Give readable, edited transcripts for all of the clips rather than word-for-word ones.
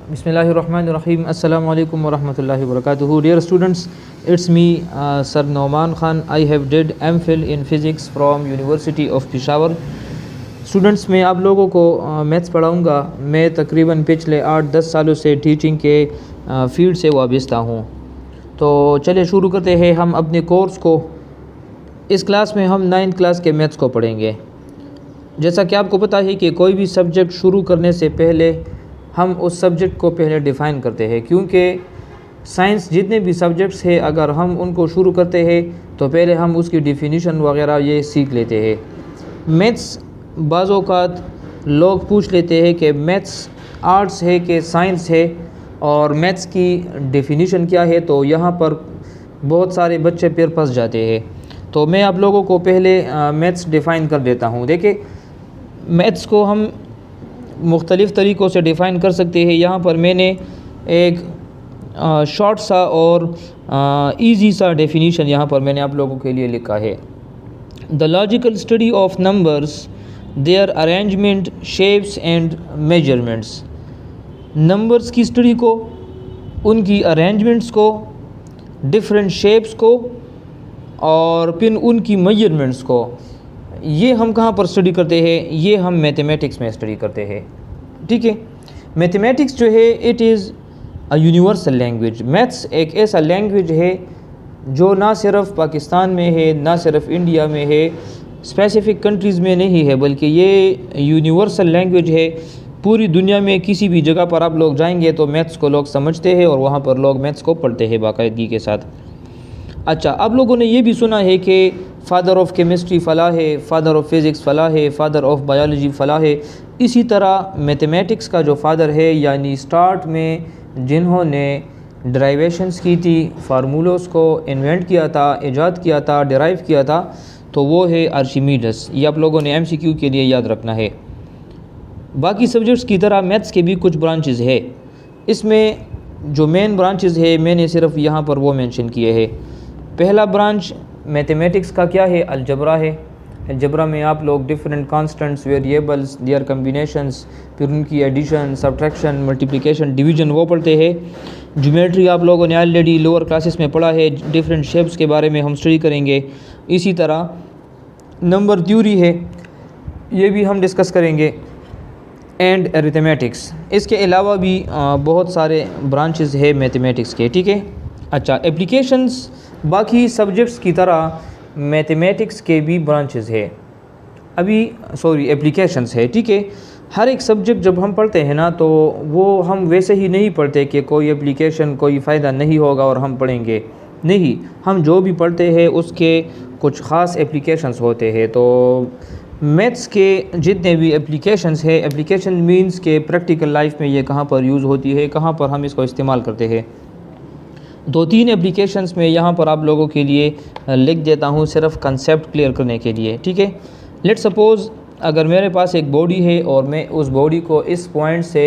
Bismillahirrahmanirrahim. Assalamu alaikum wa rahmatullahi wa barakatuhu. Dear students, it's me, Sir Nauman Khan. I have did MPhil in physics from University of Peshawar. Students मैं आप लोगों को maths पढ़ाऊँगा। मैं तकरीबन पिछले 8-10 सालों से टीचिंग के फील्ड से वाबस्ता हूँ। तो चलिए शुरू करते हैं हम अपने कोर्स को। इस क्लास में हम 9th क्लास के मैथ्स को पढ़ेंगे। जैसा कि आपको पता है कि कोई भी सब्जेक्ट शुरू करने से पहले हम उस सब्जेक्ट को पहले डिफ़ाइन करते हैं, क्योंकि साइंस जितने भी सब्जेक्ट्स हैं अगर हम उनको शुरू करते हैं तो पहले हम उसकी डिफिनीशन वगैरह ये सीख लेते हैं। मैथ्स बाज़ औक़ात लोग पूछ लेते हैं कि मैथ्स आर्ट्स है कि साइंस है और मैथ्स की डेफिनीशन क्या है, तो यहाँ पर बहुत सारे बच्चे फिर फंस जाते हैं। तो मैं आप लोगों को पहले मैथ्स डिफ़ाइन कर देता हूँ। देखिए, मैथ्स को हम मुख्तलिफ़ तरीक़ों से डिफ़ाइन कर सकते हैं। यहाँ पर मैंने एक शॉर्ट सा और इजी सा डेफिनीशन यहाँ पर मैंने आप लोगों के लिए लिखा है। The logical study of numbers, their arrangement, shapes and measurements. Numbers की स्टडी को, उनकी अरेंजमेंट्स को, डिफरेंट शेप्स को और फिर उनकी मेजरमेंट्स को, ये हम कहाँ पर स्टडी करते हैं? ये हम मैथमेटिक्स में स्टडी करते हैं। ठीक है, मैथमेटिक्स जो है it is a universal language. Maths एक ऐसा लैंग्वेज है जो ना सिर्फ पाकिस्तान में है, ना सिर्फ इंडिया में है, स्पेसिफ़िक कंट्रीज़ में नहीं है, बल्कि ये यूनिवर्सल लैंग्वेज है। पूरी दुनिया में किसी भी जगह पर आप लोग जाएंगे तो मैथ्स को लोग समझते हैं और वहाँ पर लोग मैथ्स को पढ़ते हैं बाकायदगी के साथ। अच्छा, आप लोगों ने ये भी सुना है कि फ़ादर ऑफ़ केमिस्ट्री फ़लाँ है, फ़ादर ऑफ़ फ़िज़िक्स फ़लाँ है, फ़ादर ऑफ़ बायोलॉजी फ़लाँ है। इसी तरह मैथमेटिक्स का जो फ़ादर है, यानी स्टार्ट में जिन्होंने डराइवेशंस की थी, फार्मूलोस को इन्वेंट किया था, ईजाद किया था, डिराइव किया था, तो वो है आर्शिमीडस। ये आप लोगों ने MCQ के लिए याद रखना है। बाकी सब्जेक्ट्स की तरह मैथ्स के भी कुछ ब्रांचेस है। इसमें जो मेन ब्रांचेस है मैंने सिर्फ यहाँ पर वो मेंशन किए हैं। पहला ब्रांच मैथमेटिक्स का क्या है? अलजबरा है। अलजबरा में आप लोग different constants, variables, their combinations, फिर उनकी एडिशन, सब्ट्रैक्शन, मल्टीप्लिकेशन, डिवीजन वो पढ़ते हैं। ज्योमेट्री आप लोगों ने ऑलरेडी लोअर क्लासेस में पढ़ा है। डिफरेंट शेप्स के बारे में हम स्टडी करेंगे। इसी तरह नंबर थ्योरी है, ये भी हम डिस्कस करेंगे, एंड अरिथमेटिक्स। इसके अलावा भी बहुत सारे ब्रांचेस है मैथमेटिक्स के। ठीक है। अच्छा, एप्लीकेशंस बाकी सब्जेक्ट्स की तरह मैथमेटिक्स के भी ब्रांचेस है, एप्लीकेशंस है। ठीक है। हर एक सब्जेक्ट जब हम पढ़ते हैं ना, तो वो हम वैसे ही नहीं पढ़ते कि कोई एप्लीकेशन कोई फ़ायदा नहीं होगा और हम पढ़ेंगे नहीं। हम जो भी पढ़ते हैं उसके कुछ ख़ास एप्लीकेशंस होते हैं। तो मैथ्स के जितने भी एप्लीकेशंस है, एप्लीकेशन मींस के प्रैक्टिकल लाइफ में ये कहाँ पर यूज़ होती है, कहाँ पर हम इसको इस्तेमाल करते हैं। 2-3 एप्लीकेशंस में यहाँ पर आप लोगों के लिए लिख देता हूँ, सिर्फ कंसेप्ट क्लियर करने के लिए। ठीक है। लेट्स सपोज़ अगर मेरे पास एक बॉडी है और मैं उस बॉडी को इस पॉइंट से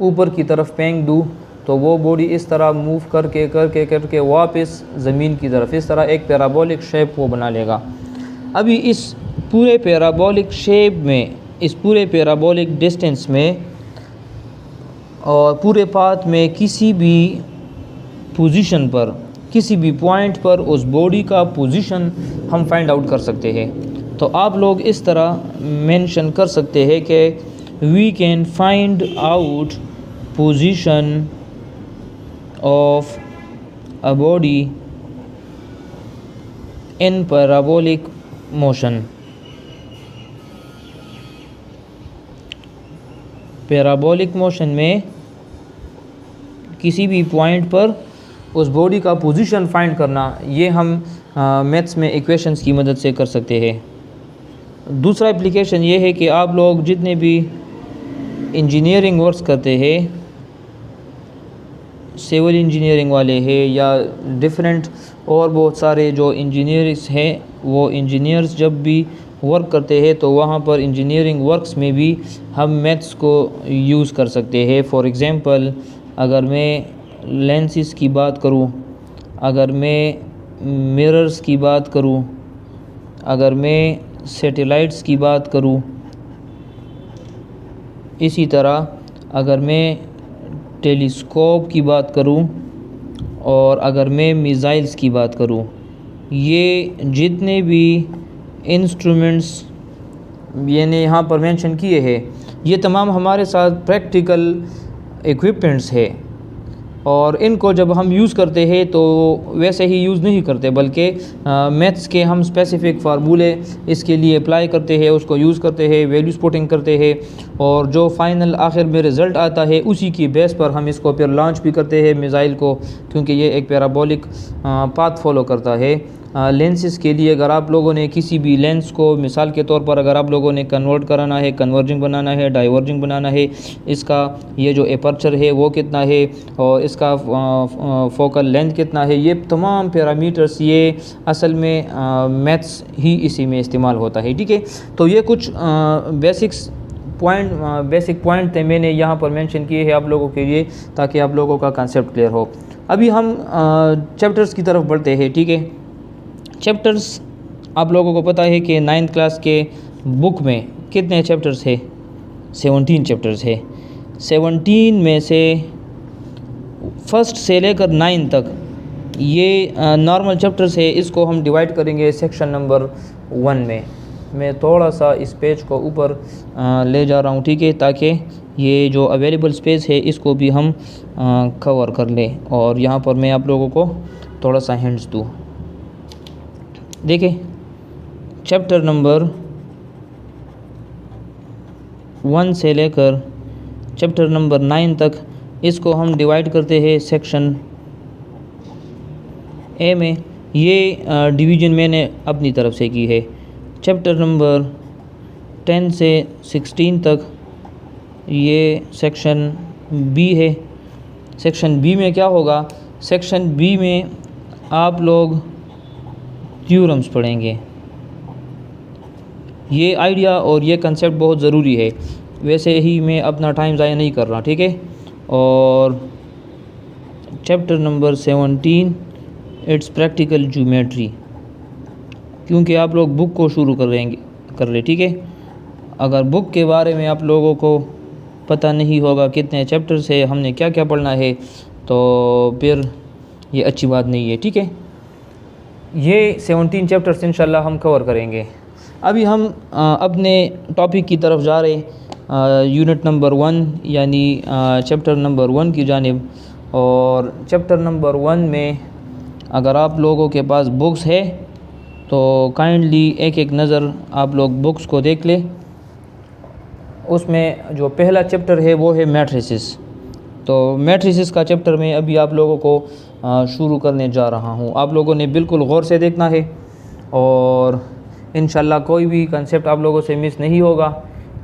ऊपर की तरफ फेंक दूँ, तो वो बॉडी इस तरह मूव करके करके करके वापस ज़मीन की तरफ इस तरह एक पैराबोलिक शेप वो बना लेगा। अभी इस पूरे पैराबोलिक शेप में, इस पूरे पैराबोलिक डिस्टेंस में और पूरे पाथ में किसी भी पोजीशन पर, किसी भी पॉइंट पर उस बॉडी का पोजीशन हम फाइंड आउट कर सकते हैं। तो आप लोग इस तरह मेंशन कर सकते हैं कि we can find out position of a body in parabolic motion. Parabolic motion में किसी भी पॉइंट पर उस बॉडी का पोजीशन फाइंड करना, ये हम मैथ्स में इक्वेशंस की मदद से कर सकते हैं। दूसरा एप्लीकेशन ये है कि आप लोग जितने भी इंजीनियरिंग वर्क्स करते हैं, सिविल इंजीनियरिंग वाले हैं या डिफरेंट और बहुत सारे जो इंजीनियर्स हैं, वो इंजीनियर्स जब भी वर्क करते हैं तो वहाँ पर इंजीनियरिंग वर्क्स में भी हम मैथ्स को यूज़ कर सकते हैं। फॉर एग्ज़ाम्पल, अगर मैं लेंसेस की बात करूं, अगर मैं मिरर्स की बात करूं, अगर मैं सैटेलाइट्स की बात करूं, इसी तरह अगर मैं टेलीस्कोप की बात करूं और अगर मैं मिसाइल्स की बात करूं, ये जितने भी इंस्ट्रूमेंट्स मैंने यहाँ पर मेंशन किए हैं, ये तमाम हमारे साथ प्रैक्टिकल इक्विपमेंट्स है और इनको जब हम यूज़ करते हैं तो वैसे ही यूज़ नहीं करते, बल्कि मैथ्स के हम स्पेसिफ़िक फार्मूले इसके लिए अप्लाई करते हैं, उसको यूज़ करते हैं, वैल्यूज पुटिंग करते हैं और जो फाइनल आखिर में रिज़ल्ट आता है उसी की बेस पर हम इसको फिर लॉन्च भी करते हैं मिसाइल को, क्योंकि ये एक पैराबोलिक पाथ फॉलो करता है। लेंसेज के लिए अगर आप लोगों ने किसी भी लेंस को मिसाल के तौर पर अगर आप लोगों ने कन्वर्ट कराना है, कन्वर्जिंग बनाना है, डाइवर्जिंग बनाना है, इसका ये जो एपर्चर है वो कितना है और इसका फोकल लेंथ कितना है, ये तमाम पैरामीटर्स ये असल में मैथ्स ही इसी में इस्तेमाल होता है। ठीक है, तो ये कुछ बेसिक पॉइंट थे मैंने यहाँ पर मेंशन किए हैं आप लोगों के लिए, ताकि आप लोगों का कंसेप्ट क्लियर हो। अभी हम चैप्टर्स की तरफ बढ़ते हैं। ठीक है, चैप्टर्स आप लोगों को पता है कि 9th क्लास के बुक में कितने चैप्टर्स है? 17 चैप्टर्स है। 17 में से फर्स्ट से लेकर 9 तक ये नॉर्मल चैप्टर्स है, इसको हम डिवाइड करेंगे सेक्शन नंबर 1 में। मैं थोड़ा सा इस पेज को ऊपर ले जा रहा हूँ, ठीक है, ताकि ये जो अवेलेबल स्पेस है इसको भी हम कवर कर लें और यहाँ पर मैं आप लोगों को थोड़ा सा हिंट्स दूँ। देखिए, चैप्टर नंबर 1 से लेकर चैप्टर नंबर 9 तक इसको हम डिवाइड करते हैं सेक्शन ए में। ये डिवीज़न मैंने अपनी तरफ से की है। चैप्टर नंबर 10 से 16 तक ये सेक्शन बी है। सेक्शन बी में क्या होगा? सेक्शन बी में आप लोग थ्योरम्स पढ़ेंगे। ये आइडिया और ये कंसेप्ट बहुत ज़रूरी है, वैसे ही मैं अपना टाइम ज़ाया नहीं कर रहा, ठीक है। और chapter number 17 it's practical geometry, क्योंकि आप लोग बुक को शुरू कर रहे, ठीक है। अगर बुक के बारे में आप लोगों को पता नहीं होगा कितने चैप्टर्स है, हमने क्या क्या पढ़ना है, तो फिर ये अच्छी बात नहीं है, ठीक है। ये 17 चैप्टर्स इंशाल्लाह हम कवर करेंगे। अभी हम अपने टॉपिक की तरफ जा रहे, यूनिट नंबर 1 यानी चैप्टर नंबर 1 की जानिब। और चैप्टर नंबर 1 में अगर आप लोगों के पास बुक्स है तो काइंडली एक एक नज़र आप लोग बुक्स को देख ले। उसमें जो पहला चैप्टर है वो है मैट्रिसेस। तो मैट्रिसेस का चैप्टर में अभी आप लोगों को शुरू करने जा रहा हूँ। आप लोगों ने बिल्कुल गौर से देखना है और इंशाल्लाह कोई भी कंसेप्ट आप लोगों से मिस नहीं होगा।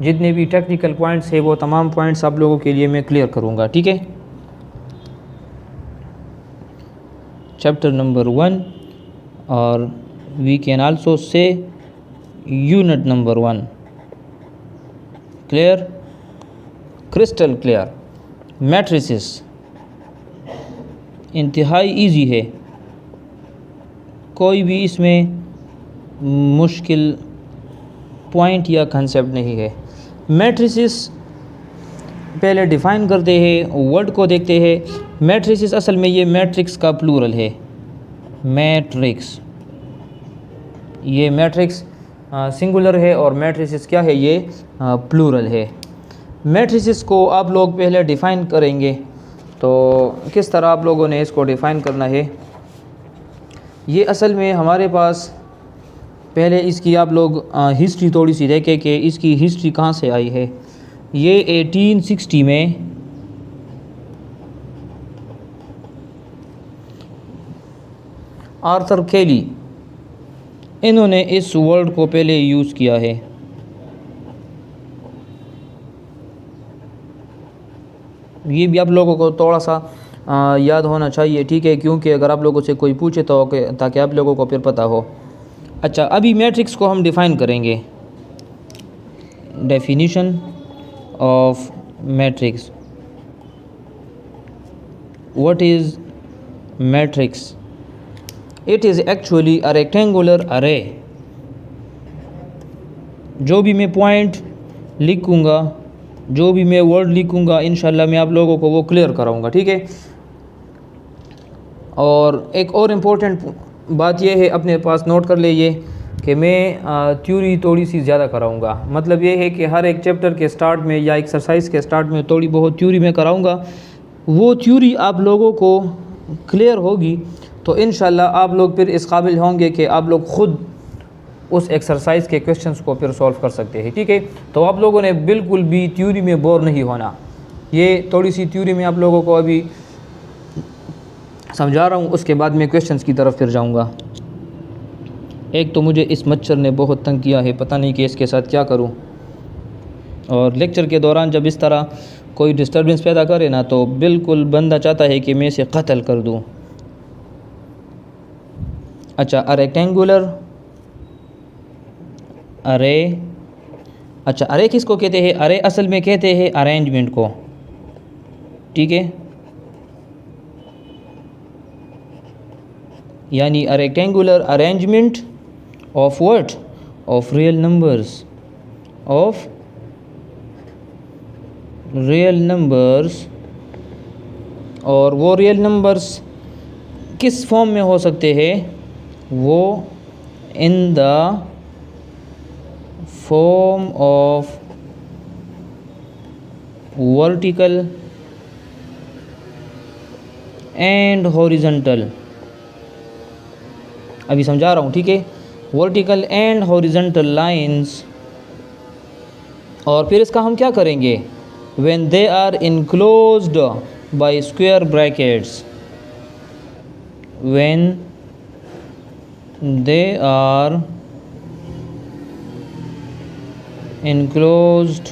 जितने भी टेक्निकल पॉइंट्स है वो तमाम पॉइंट्स आप लोगों के लिए मैं क्लियर करूँगा, ठीक है। चैप्टर नंबर 1 और we can also say unit number 1 clear, crystal clear. Matrices इंतहाई इजी है, कोई भी इसमें मुश्किल पॉइंट या कंसेप्ट नहीं है। मैट्रिसेस पहले डिफ़ाइन करते हैं, वर्ड को देखते हैं। मैट्रिसेस असल में ये मैट्रिक्स का प्लूरल है, मैट्रिक्स। ये मैट्रिक्स सिंगुलर है और मैट्रिसेस क्या है? ये प्लूरल है। मैट्रिसेस को आप लोग पहले डिफ़ाइन करेंगे, तो किस तरह आप लोगों ने इसको डिफ़ाइन करना है? ये असल में हमारे पास पहले इसकी आप लोग हिस्ट्री थोड़ी सी देखें कि इसकी हिस्ट्री कहाँ से आई है। ये 1860 में आर्थर कैली, इन्होंने इस वर्ड को पहले यूज़ किया है। ये भी आप लोगों को थोड़ा सा याद होना चाहिए, ठीक है, क्योंकि अगर आप लोगों से कोई पूछे तो ताकि आप लोगों को फिर पता हो। अच्छा, अभी मैट्रिक्स को हम डिफ़ाइन करेंगे। Definition of matrix. What is matrix? It is actually a rectangular अरे। जो भी मैं पॉइंट लिखूँगा जो भी मैं वर्ड लिखूँगा इंशाल्लाह मैं आप लोगों को वो क्लियर कराऊँगा, ठीक है। और एक और इम्पोर्टेंट बात यह है, अपने पास नोट कर ले ये, कि मैं थ्योरी थोड़ी सी ज़्यादा कराऊँगा। मतलब ये है कि हर एक चैप्टर के स्टार्ट में या एक्सरसाइज के स्टार्ट में थोड़ी बहुत थ्योरी में कराऊँगा। वो थ्योरी आप लोगों को क्लियर होगी तो इंशाल्लाह आप लोग फिर इस काबिल होंगे कि आप लोग ख़ुद उस एक्सरसाइज के क्वेश्चंस को फिर सॉल्व कर सकते हैं, ठीक है। तो आप लोगों ने बिल्कुल भी थ्योरी में बोर नहीं होना। ये थोड़ी सी थ्योरी में आप लोगों को अभी समझा रहा हूँ, उसके बाद मैं क्वेश्चंस की तरफ फिर जाऊँगा। एक तो मुझे इस मच्छर ने बहुत तंग किया है, पता नहीं कि इसके साथ क्या करूँ। और लेक्चर के दौरान जब इस तरह कोई डिस्टर्बेंस पैदा करे ना तो बिल्कुल बंदा चाहता है कि मैं इसे कत्ल कर दूँ। अच्छा, रेक्टेंगुलर अरे, अच्छा अरे किसको कहते हैं? अरे असल में कहते हैं अरेंजमेंट को, ठीक है। यानी a rectangular arrangement of what? Of real numbers, of real numbers. और वो रियल नंबर्स किस फॉर्म में हो सकते हैं? वो in the form of vertical and horizontal. अभी समझा रहा हूँ, ठीक है। Vertical and horizontal lines. और फिर इसका हम क्या करेंगे? When they are enclosed by square brackets, when they are enclosed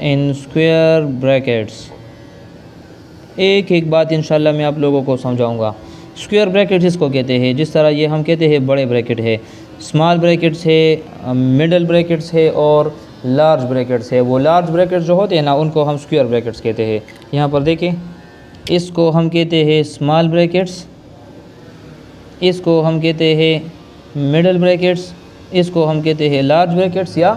in square brackets। एक एक बात इंशाल्लाह मैं आप लोगों को समझाऊंगा। स्क्वायर ब्रैकेट्स इसको कहते हैं, जिस तरह ये हम कहते हैं बड़े ब्रैकेट है, स्मॉल ब्रैकेट्स है, मिडल ब्रैकेट्स है और लार्ज ब्रैकेट्स है। वो लार्ज ब्रैकेट्स जो होते हैं ना उनको हम स्क्वायर ब्रैकेट्स कहते हैं। यहाँ पर देखें, इसको हम कहते हैं स्मॉल ब्रैकेट्स, इसको हम कहते हैं मिडल ब्रैकेट्स, इसको हम कहते हैं लार्ज ब्रैकेट्स या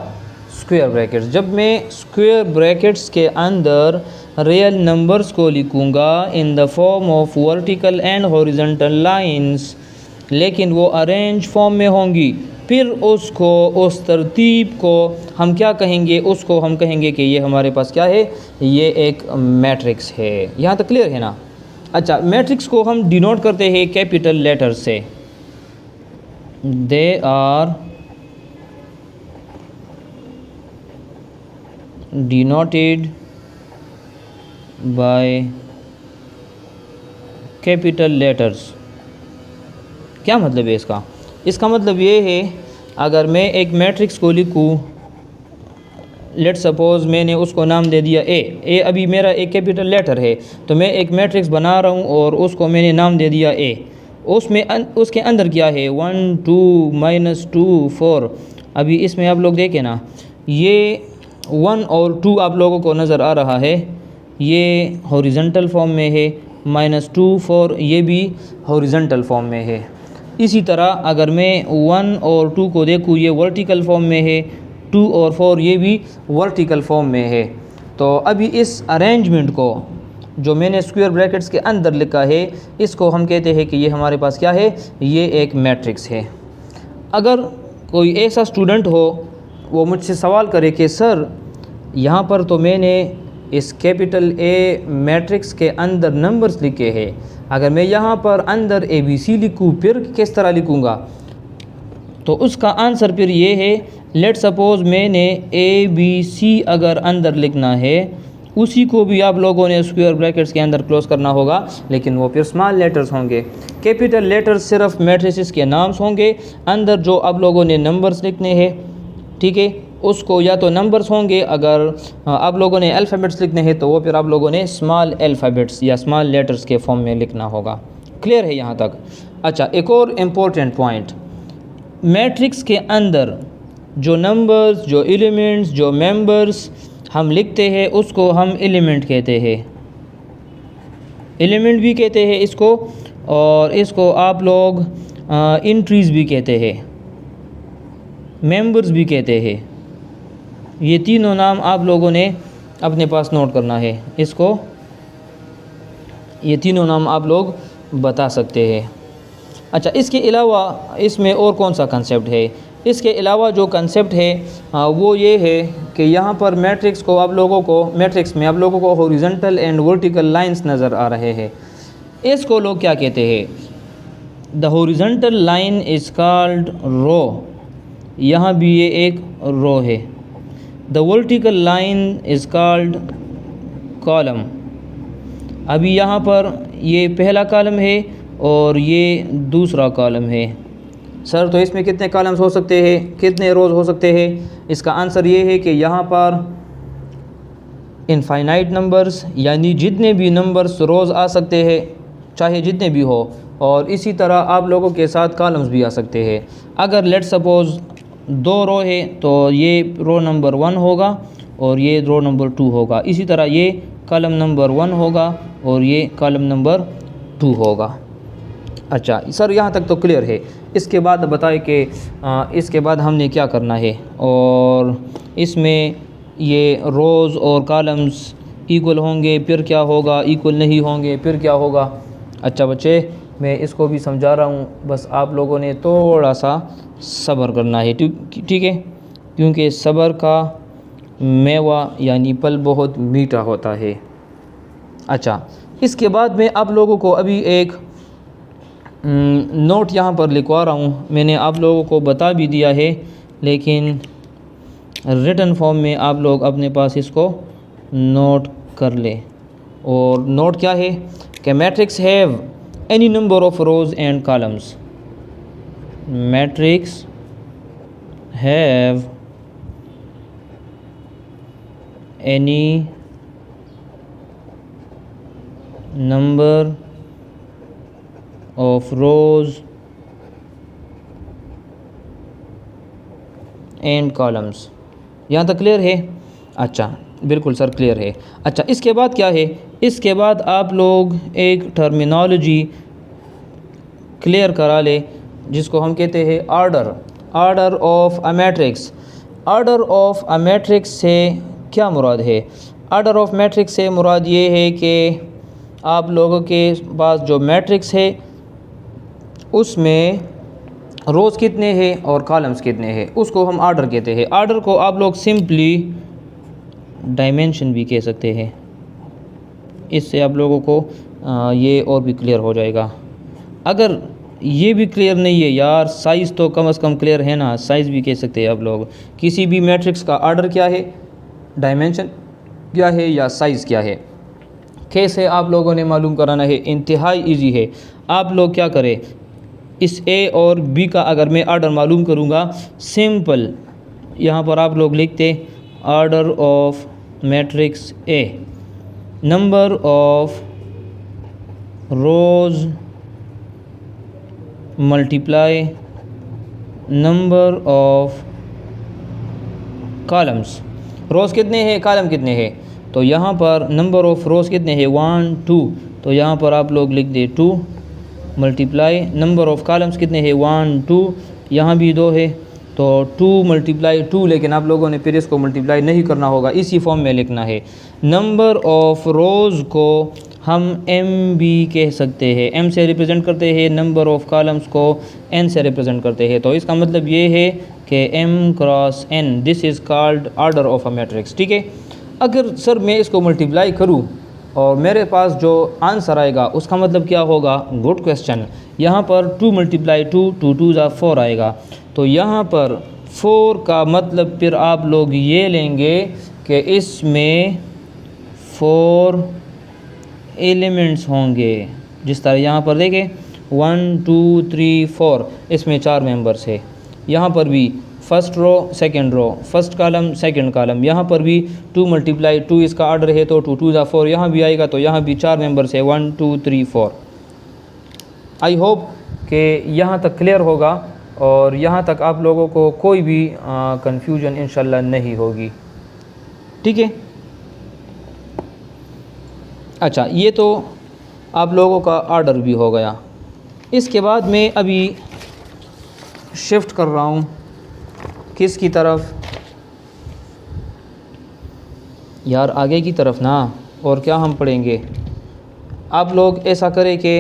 स्क्वायर ब्रैकेट्स। जब मैं स्क्वायर ब्रैकेट्स के अंदर रियल नंबर्स को लिखूँगा इन the form of vertical and horizontal lines, लेकिन वो अरेंज फॉर्म में होंगी, फिर उसको, उस तरतीब को हम क्या कहेंगे? उसको हम कहेंगे कि ये हमारे पास क्या है? ये एक मैट्रिक्स है। यहाँ तक क्लियर है ना? अच्छा, मैट्रिक्स को हम डिनोट करते हैं कैपिटल लेटर से। They are denoted by capital letters। क्या मतलब है इसका? इसका मतलब ये है, अगर मैं एक मैट्रिक्स को लिखूँ, लेट सपोज़ मैंने उसको नाम दे दिया ए अभी मेरा एक कैपिटल लेटर है, तो मैं एक मैट्रिक्स बना रहा हूँ और उसको मैंने नाम दे दिया ए। उसमें उसके अंदर क्या है? 1 2 -2 4। अभी इसमें आप लोग देखें ना, ये 1 और 2 आप लोगों को नज़र आ रहा है, ये हॉरिजॉन्टल फॉर्म में है, -2 4 ये भी हॉरिजॉन्टल फॉर्म में है। इसी तरह अगर मैं 1 और 2 को देखूँ, ये वर्टिकल फॉर्म में है, 2 और 4 ये भी वर्टिकल फॉर्म में है। तो अभी इस अरेंजमेंट को जो मैंने स्क्वायर ब्रैकेट्स के अंदर लिखा है, इसको हम कहते हैं कि ये हमारे पास क्या है? ये एक मैट्रिक्स है। अगर कोई ऐसा स्टूडेंट हो, वो मुझसे सवाल करे कि सर यहाँ पर तो मैंने इस कैपिटल ए मैट्रिक्स के अंदर नंबर्स लिखे हैं, अगर मैं यहाँ पर अंदर ABC लिखूँ फिर किस तरह लिखूँगा? तो उसका आंसर फिर ये है, लेट सपोज़ मैंने ABC अगर अंदर लिखना है, उसी को भी आप लोगों ने स्क्वायर ब्रैकेट्स के अंदर क्लोज करना होगा, लेकिन वो फिर स्मॉल लेटर्स होंगे। कैपिटल लेटर्स सिर्फ मैट्रिसेस के नाम्स होंगे, अंदर जो आप लोगों ने नंबर्स लिखने हैं, ठीक है, उसको या तो नंबर्स होंगे, अगर आप लोगों ने अल्फ़ाबेट्स लिखने हैं तो वो फिर आप लोगों ने स्मॉल अल्फ़ाबेट्स या स्मॉल लेटर्स के फॉर्म में लिखना होगा। क्लियर है यहाँ तक? अच्छा, एक और इम्पोर्टेंट पॉइंट, मैट्रिक्स के अंदर जो नंबर्स, जो एलिमेंट्स, जो मेंबर्स हम लिखते हैं उसको हम एलिमेंट कहते हैं। एलिमेंट भी कहते हैं इसको, और इसको आप लोग एंट्रीज़ भी कहते हैं, मेंबर्स भी कहते हैं। ये तीनों नाम आप लोगों ने अपने पास नोट करना है इसको, ये तीनों नाम आप लोग बता सकते हैं। अच्छा, इसके अलावा इसमें और कौन सा कंसेप्ट है? इसके अलावा जो कंसेप्ट है वो ये है कि यहाँ पर मैट्रिक्स को आप लोगों को, मैट्रिक्स में आप लोगों को हॉरिजॉन्टल एंड वर्टिकल लाइंस नज़र आ रहे हैं। इसको लोग क्या कहते हैं? The horizontal line is called row, यहाँ भी ये एक रो है। The vertical line is called column. अभी यहाँ पर ये पहला कॉलम है और ये दूसरा कॉलम है। सर तो इसमें कितने कॉलम्स हो सकते हैं, कितने रोज़ हो सकते हैं? इसका आंसर ये है कि यहाँ पर इनफाइनाइट नंबर्स, यानी जितने भी नंबर्स रोज़ आ सकते हैं, चाहे जितने भी हो, और इसी तरह आप लोगों के साथ कॉलम्स भी आ सकते हैं। अगर लेट सपोज़ 2 रो है तो ये रो नंबर 1 होगा और ये रो नंबर 2 होगा। इसी तरह ये कॉलम नंबर 1 होगा और ये कॉलम नंबर 2 होगा। अच्छा सर, यहाँ तक तो क्लियर है। इसके बाद बताए कि इसके बाद हमने क्या करना है, और इसमें ये रोज़ और कॉलम्स इक्वल होंगे फिर क्या होगा, इक्वल नहीं होंगे फिर क्या होगा। अच्छा बच्चे, मैं इसको भी समझा रहा हूँ, बस आप लोगों ने थोड़ा सा सब्र करना है, ठीक है, क्योंकि सब्र का मेवा यानी फल बहुत मीठा होता है। अच्छा, इसके बाद मैं आप लोगों को अभी एक नोट यहाँ पर लिखवा रहा हूँ। मैंने आप लोगों को बता भी दिया है, लेकिन रिटन फॉर्म में आप लोग अपने पास इसको नोट कर ले। और नोट क्या है कि matrix have any number of rose and columns. Matrix have any number of rose and columns. यहाँ तक क्लियर है? अच्छा बिल्कुल सर क्लियर है। अच्छा, इसके बाद क्या है? इसके बाद आप लोग एक टर्मिनोलॉजी क्लियर करा ले जिसको हम कहते हैं order of a matrix. Order of a matrix से क्या मुराद है? ऑर्डर ऑफ मैट्रिक्स से मुराद ये है कि आप लोगों के पास जो मैट्रिक्स है उसमें रोज़ कितने हैं और कॉलम्स कितने हैं, उसको हम ऑर्डर कहते हैं। ऑर्डर को आप लोग सिंपली डायमेंशन भी कह सकते हैं। इससे आप लोगों को ये और भी क्लियर हो जाएगा। अगर ये भी क्लियर नहीं है यार, साइज़ तो कम से कम क्लियर है ना, साइज़ भी कह सकते हैं आप लोग। किसी भी मैट्रिक्स का ऑर्डर क्या है, डायमेंशन क्या है, या साइज़ क्या है, कैसे आप लोगों ने मालूम कराना है? इंतहाई इजी है। आप लोग क्या करें, इस ए और बी का अगर मैं ऑर्डर मालूम करूँगा, सिंपल यहाँ पर आप लोग लिखते order of matrix A, number of rows multiply number of columns. Rows कितने हैं, कॉलम कितने हैं? तो यहाँ पर नंबर ऑफ़ रोज़ कितने हैं, 1 2, तो यहाँ पर आप लोग लिख दे 2 मल्टीप्लाई नंबर ऑफ़ कॉलम्स कितने हैं, 1 2, यहाँ भी 2 है तो 2 मल्टीप्लाई 2, लेकिन आप लोगों ने फिर इसको मल्टीप्लाई नहीं करना होगा, इसी फॉर्म में लिखना है। नंबर ऑफ़ रोज़ को हम एम भी कह सकते हैं, एम से रिप्रेजेंट करते हैं। नंबर ऑफ़ कॉलम्स को एन से रिप्रेजेंट करते हैं। तो इसका मतलब ये है कि M cross N, this is called order of a matrix. ठीक है, अगर सर मैं इसको मल्टीप्लाई करूँ और मेरे पास जो आंसर आएगा उसका मतलब क्या होगा, गुड क्वेश्चन। यहाँ पर 2 मल्टीप्लाई 2, 2 2 ज़ा 4 आएगा। तो यहाँ पर 4 का मतलब फिर आप लोग ये लेंगे कि इसमें 4 एलिमेंट्स होंगे। जिस तरह यहाँ पर देखें 1 2 3 4, इसमें 4 मेंबर्स है। यहाँ पर भी first row second row, first column second column, यहाँ पर भी 2 मल्टीप्लाई 2 इसका ऑर्डर है तो 2 2 ज़ा 4 यहाँ भी आएगा। तो यहाँ भी 4 मेंबर्स है, 1 2 3 4। आई होप कि यहाँ तक क्लियर होगा और यहाँ तक आप लोगों को कोई भी कंफ्यूजन इंशाल्लाह नहीं होगी। ठीक है, अच्छा ये तो आप लोगों का ऑर्डर भी हो गया। इसके बाद मैं अभी शिफ्ट कर रहा हूँ किसकी तरफ, यार आगे की तरफ ना, और क्या हम पढ़ेंगे। आप लोग ऐसा करें कि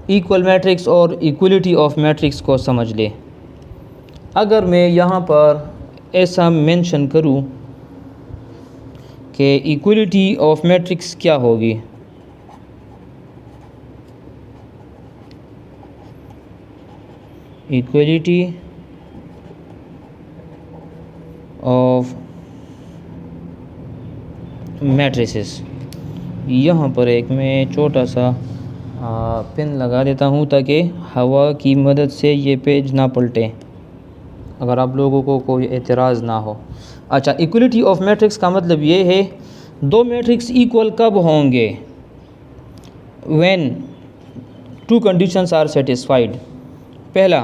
इक्वल मैट्रिक्स और इक्वलिटी ऑफ मैट्रिक्स को समझ लें। अगर मैं यहाँ पर ऐसा मेंशन करूँ कि इक्वलिटी ऑफ मैट्रिक्स क्या होगी, इक्वलिटी ऑफ मैट्रिसेस, यहाँ पर एक मैं छोटा सा पेन लगा देता हूँ ताकि हवा की मदद से ये पेज ना पलटे, अगर आप लोगों को कोई एतराज़ ना हो। अच्छा, इक्वलिटी ऑफ मैट्रिक्स का मतलब ये है दो मैट्रिक्स इक्वल कब होंगे, when two conditions are satisfied. पहला,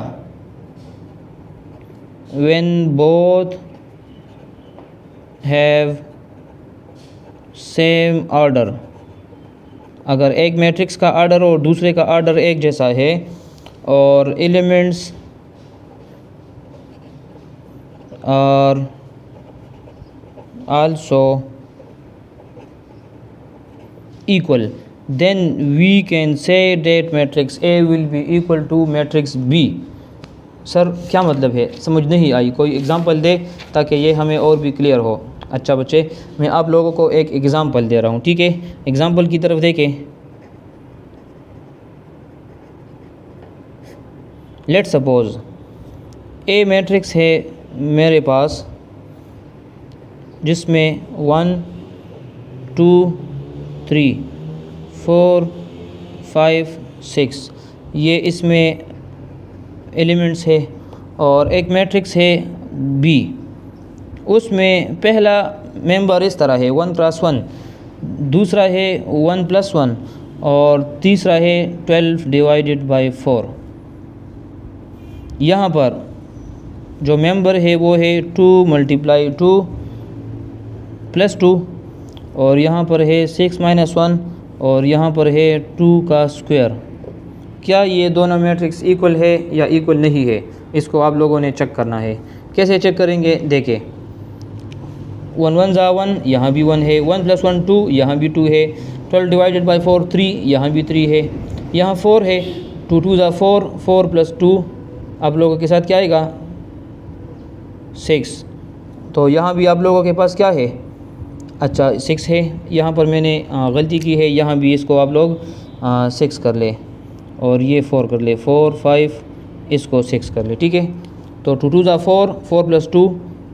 when both have same order, अगर एक मैट्रिक्स का ऑर्डर और दूसरे का ऑर्डर एक जैसा है और elements are also equal, then we can say that matrix A will be equal to matrix B। Sir क्या मतलब है, समझ नहीं आई, कोई एग्ज़ाम्पल दे ताकि ये हमें और भी क्लियर हो। अच्छा बच्चे, मैं आप लोगों को एक एग्ज़ाम्पल दे रहा हूँ, ठीक है। एग्ज़ाम्पल की तरफ देखें। लेट्स सपोज ए मैट्रिक्स है मेरे पास जिसमें 1 2 3 4 5 6 ये इसमें एलिमेंट्स है, और एक मैट्रिक्स है बी, उसमें पहला मेंबर इस तरह है 1 + 1, दूसरा है 1 + 1 और तीसरा है 12/4। यहाँ पर जो मेंबर है वो है 2 × 2 + 2, और यहाँ पर है 6 - 1 और यहाँ पर है 2 का स्क्वायर। क्या ये दोनों मैट्रिक्स इक्वल है या इक्वल नहीं है, इसको आप लोगों ने चेक करना है। कैसे चेक करेंगे, देखें। 1 1 × 1, यहाँ भी 1 है, 1 + 1 2, यहाँ भी 2 है, 12/4 3, यहाँ भी 3 है, यहाँ 4 है, 2 2 × 4, 4 + 2 आप लोगों के साथ क्या आएगा 6। तो यहाँ भी आप लोगों के पास क्या है, अच्छा 6 है। यहाँ पर मैंने गलती की है, यहाँ भी इसको आप लोग 6 कर ले और ये 4 कर ले, 4 5 इसको 6 कर ले, ठीक है। तो 2 2 × 4, 4 + 2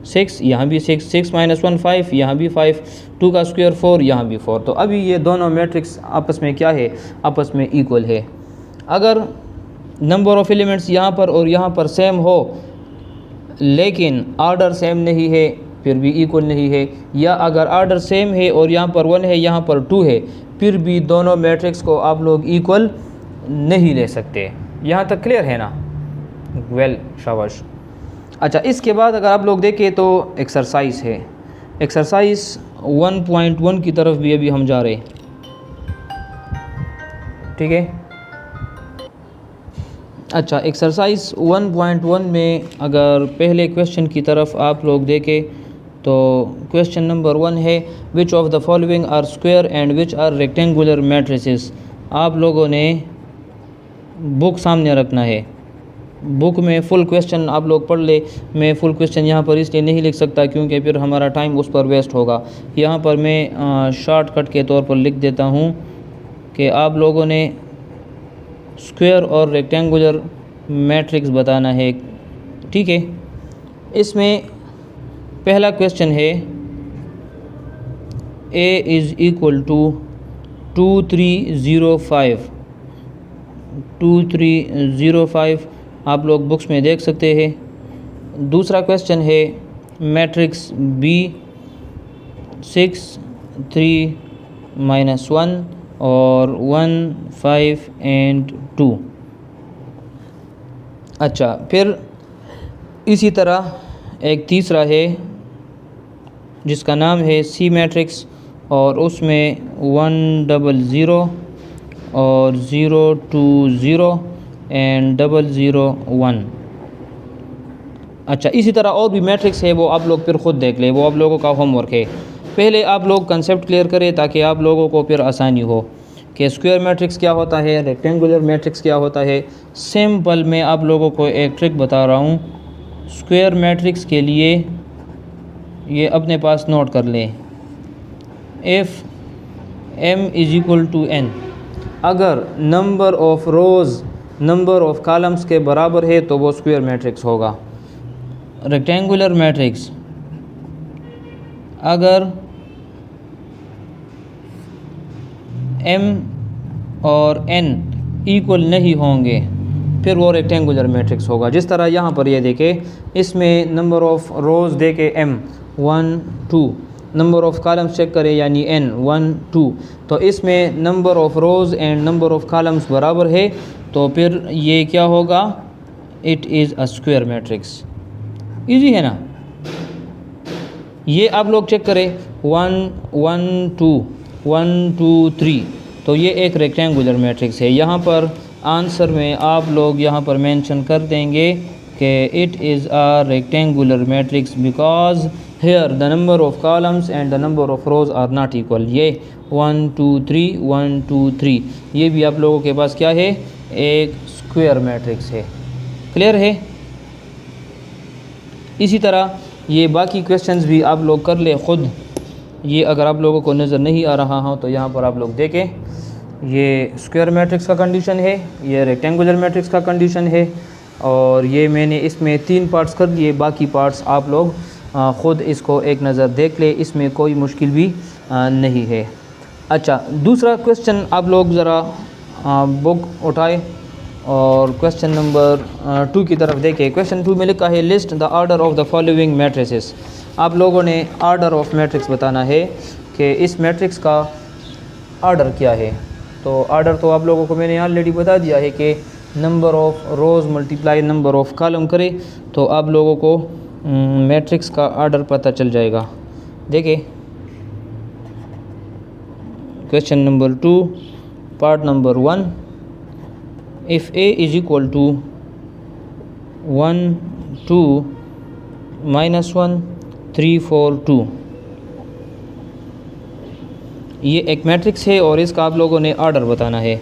6, यहाँ भी 6, 6 - 1 5, यहाँ भी 5, 2 का स्क्वायर 4, यहाँ भी 4। तो अभी ये दोनों मैट्रिक्स आपस में क्या है, आपस में इक्वल है। अगर नंबर ऑफ़ एलिमेंट्स यहाँ पर और यहाँ पर सेम हो लेकिन ऑर्डर सेम नहीं है, फिर भी इक्वल नहीं है, या अगर ऑर्डर सेम है और यहाँ पर 1 है यहाँ पर 2 है, फिर भी दोनों मैट्रिक्स को आप लोग इक्वल नहीं ले सकते। यहाँ तक क्लियर है ना, वेल शाबाश। अच्छा, इसके बाद अगर आप लोग देखें तो एक्सरसाइज है, एक्सरसाइज 1.1 की तरफ भी अभी हम जा रहे हैं, ठीक है। अच्छा, एक्सरसाइज 1.1 में अगर पहले क्वेश्चन की तरफ आप लोग देखें तो क्वेश्चन नंबर 1 है, which of the following are square and which are rectangular matrices. आप लोगों ने बुक सामने रखना है, बुक में फुल क्वेश्चन आप लोग पढ़ ले। मैं फुल क्वेश्चन यहाँ पर इसलिए नहीं लिख सकता क्योंकि फिर हमारा टाइम उस पर वेस्ट होगा। यहाँ पर मैं शॉर्टकट के तौर पर लिख देता हूँ कि आप लोगों ने स्क्वायर और रेक्टेंगुलर मैट्रिक्स बताना है, ठीक है। इसमें पहला क्वेश्चन है A = 2305, 2305 आप लोग बुक्स में देख सकते हैं। दूसरा क्वेश्चन है मैट्रिक्स B 6 3 - 1 और 1 5 and 2। अच्छा, फिर इसी तरह एक तीसरा है जिसका नाम है C मैट्रिक्स और उसमें 1 0 0 और 0 2 0 एंड 0 0 1। अच्छा, इसी तरह और भी मैट्रिक्स है, वो आप लोग फिर ख़ुद देख ले, वो आप लोगों का होमवर्क है। पहले आप लोग कंसेप्ट क्लियर करें ताकि आप लोगों को फिर आसानी हो कि स्क्वायर मैट्रिक्स क्या होता है, रेक्टेंगुलर मैट्रिक्स क्या होता है। सिंपल मैं आप लोगों को एक ट्रिक बता रहा हूँ स्क्वायर मैट्रिक्स के लिए, ये अपने पास नोट कर लें। If m is equal to n, अगर number of rows number of columns के बराबर है तो वो स्क्वायर मैट्रिक्स होगा। रेक्टेंगुलर मैट्रिक्स अगर m और n इक्वल नहीं होंगे फिर वो रेक्टेंगुलर मैट्रिक्स होगा। जिस तरह यहाँ पर ये देखें, इसमें नंबर ऑफ़ रोज़ दे के m 1 2, number of columns check करें यानी n 1 2, तो इसमें number of rows and number of columns बराबर है तो फिर ये क्या होगा, it is a square matrix. Easy है ना। ये आप लोग चेक करें 1 1 2 1 2 3, तो ये एक रेक्टेंगुलर मैट्रिक्स है। यहाँ पर आंसर में आप लोग यहाँ पर मेंशन कर देंगे कि it is a rectangular matrix because here the number of columns and the number of rows are not equal. ये 1 2 3 1 2 3, ये भी आप लोगों के पास क्या है, एक स्क्वायर मैट्रिक्स है। क्लियर है। इसी तरह ये बाकी क्वेश्चंस भी आप लोग कर ले ख़ुद। ये अगर आप लोगों को नज़र नहीं आ रहा हो तो यहाँ पर आप लोग देखें, ये स्क्वायर मैट्रिक्स का कंडीशन है, ये रेक्टेंगुलर मैट्रिक्स का कंडीशन है, और ये मैंने इसमें 3 पार्ट्स कर दिए। बाकी पार्ट्स आप लोग ख़ुद इसको एक नज़र देख ले, इसमें कोई मुश्किल भी नहीं है। अच्छा, दूसरा क्वेश्चन आप लोग ज़रा बुक उठाए और क्वेश्चन नंबर 2 की तरफ देखें। क्वेश्चन 2 में लिखा है list the order of the following matrices. आप लोगों ने ऑर्डर ऑफ़ मैट्रिक्स बताना है कि इस मैट्रिक्स का ऑर्डर क्या है। तो ऑर्डर तो आप लोगों को मैंने ऑलरेडी बता दिया है कि number of rows multiply number of column करे तो आप लोगों को मैट्रिक्स का ऑर्डर पता चल जाएगा। देखिए question number 2 part number 1, if a is equal to 1 2 minus 1 3 4 2, ये एक मैट्रिक्स है और इसका आप लोगों ने ऑर्डर बताना है।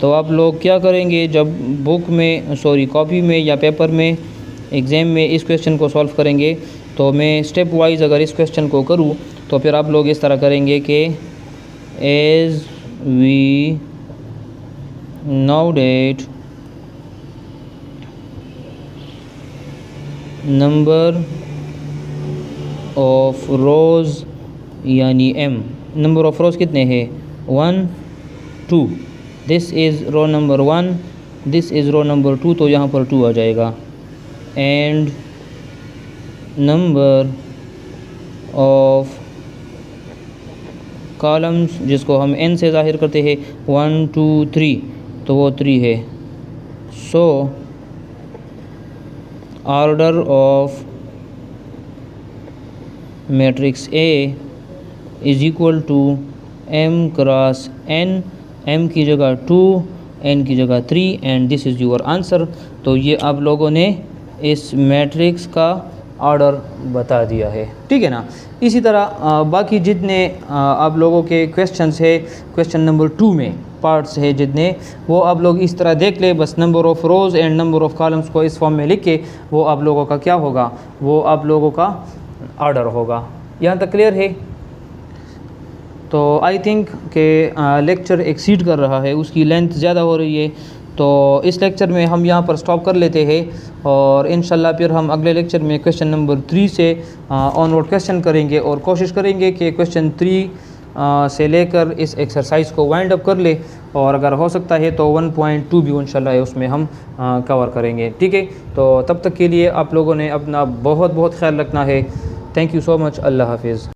तो आप लोग क्या करेंगे, जब बुक में कॉपी में या पेपर में एग्ज़ाम में इस क्वेश्चन को सॉल्व करेंगे तो मैं स्टेप वाइज अगर इस क्वेश्चन को करूँ तो फिर आप लोग इस तरह करेंगे कि as we now that number of rows यानी m, नंबर ऑफ़ रोज़ कितने हैं 1 2, this is row number 1, this is row number 2, तो यहाँ पर 2 आ जाएगा। एंड नंबर ऑफ़ कॉलम्स जिसको हम n से ज़ाहिर करते हैं 1 2 3, तो वो 3 है। So order of matrix A is equal to m cross n, m की जगह 2, n की जगह 3, and this is your answer. तो ये आप लोगों ने इस मैट्रिक्स का ऑर्डर बता दिया है, ठीक है ना। इसी तरह बाकी जितने आप लोगों के क्वेश्चंस है क्वेश्चन नंबर 2 में पार्ट्स है जितने, वो आप लोग इस तरह देख ले, बस number of rows and number of columns को इस फॉर्म में लिख के वो आप लोगों का क्या होगा, वो आप लोगों का ऑर्डर होगा। यहाँ तक क्लियर है। तो आई थिंक के लेक्चर एक्सीड कर रहा है, उसकी लेंथ ज़्यादा हो रही है, तो इस लेक्चर में हम यहाँ पर स्टॉप कर लेते हैं और इंशाल्लाह फिर हम अगले लेक्चर में क्वेश्चन नंबर 3 से ऑनवर्ड क्वेश्चन करेंगे और कोशिश करेंगे कि क्वेश्चन 3 से लेकर इस एक्सरसाइज को वाइंड अप कर ले, और अगर हो सकता है तो 1.2 भी इंशाल्लाह उसमें हम कवर करेंगे, ठीक है। तो तब तक के लिए आप लोगों ने अपना बहुत बहुत ख्याल रखना है। Thank you so much. अल्लाह हाफिज़।